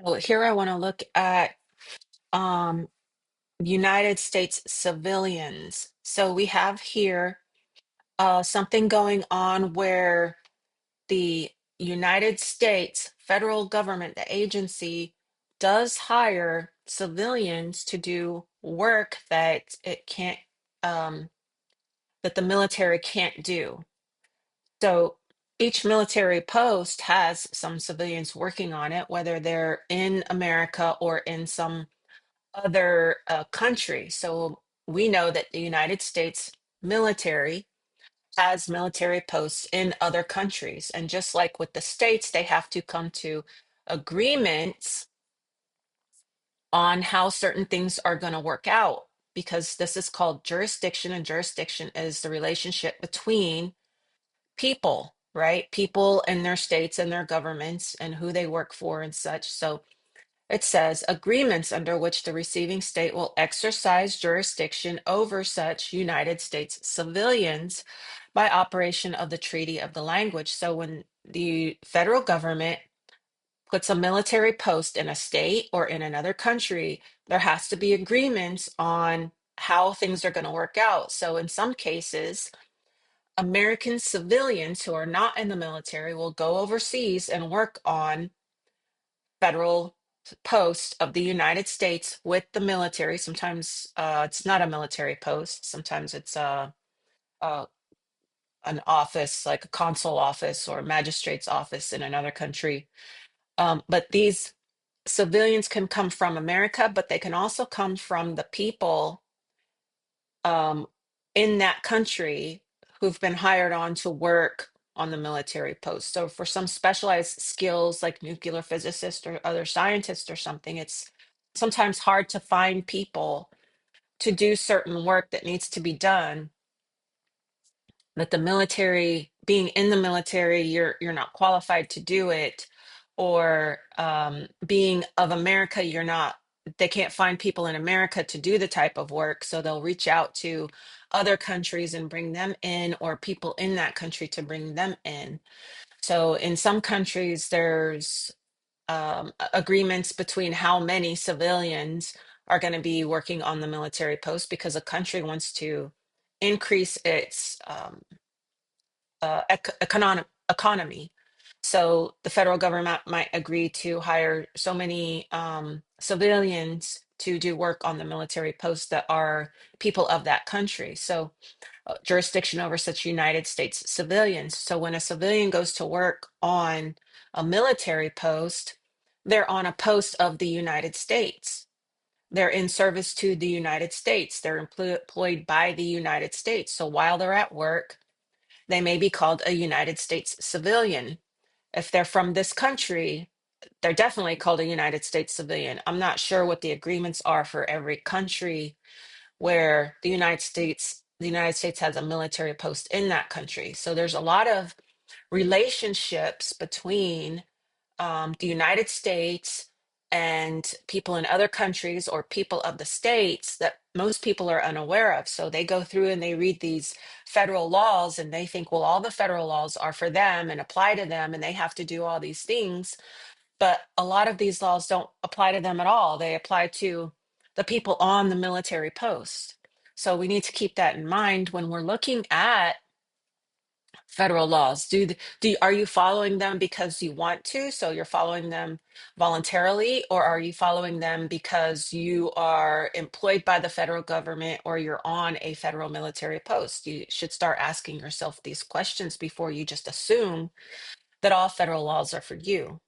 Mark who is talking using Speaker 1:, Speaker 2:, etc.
Speaker 1: So here I want to look at um, United States civilians. So we have here something going on where the United States federal government, the agency, does hire civilians to do work that it can't, that the military can't do. So each military post has some civilians working on it, whether they're in America or in some other country. So we know that the United States military has military posts in other countries. And just like with the states, they have to come to agreements on how certain things are going to work out because this is called jurisdiction, and jurisdiction is the relationship between people, right? People and their states and their governments and who they work for and such. So it says agreements under which the receiving state will exercise jurisdiction over such United States civilians by operation of the Treaty of the Language. So when the federal government puts a military post in a state or in another country, there has to be agreements on how things are going to work out. So in some cases, American civilians who are not in the military will go overseas and work on federal post of the United States with the military. Sometimes it's not a military post. Sometimes it's a an office, like a consul office or a magistrate's office in another country. But these civilians can come from America, but they can also come from the people um, in that country who've been hired on to work on the military post. So for some specialized skills like nuclear physicists or other scientists or something, it's sometimes hard to find people to do certain work that needs to be done, that the military, being in the military, you're not qualified to do it, or being of America, you're not, they can't find people in America to do the type of work, so they'll reach out to other countries and bring them in, or people in that country to bring them in. So in some countries there's agreements between how many civilians are going to be working on the military post because a country wants to increase its economy. So the federal government might agree to hire so many civilians to do work on the military posts that are people of that country. So jurisdiction over such United States civilians. So when a civilian goes to work on a military post, they're on a post of the United States. They're in service to the United States. They're employed by the United States. So while they're at work, they may be called a United States civilian. If they're from this country, they're definitely called a United States civilian. I'm not sure what the agreements are for every country where the United States has a military post in that country. So there's a lot of relationships between the United States and people in other countries or people of the states that most people are unaware of. So they go through and they read these federal laws and they think, well, all the federal laws are for them and apply to them and they have to do all these things. But a lot of these laws don't apply to them at all. They apply to the people on the military post. So we need to keep that in mind when we're looking at federal laws. Are you following them because you want to, so you're following them voluntarily, or are you following them because you are employed by the federal government or you're on a federal military post? You should start asking yourself these questions before you just assume that all federal laws are for you.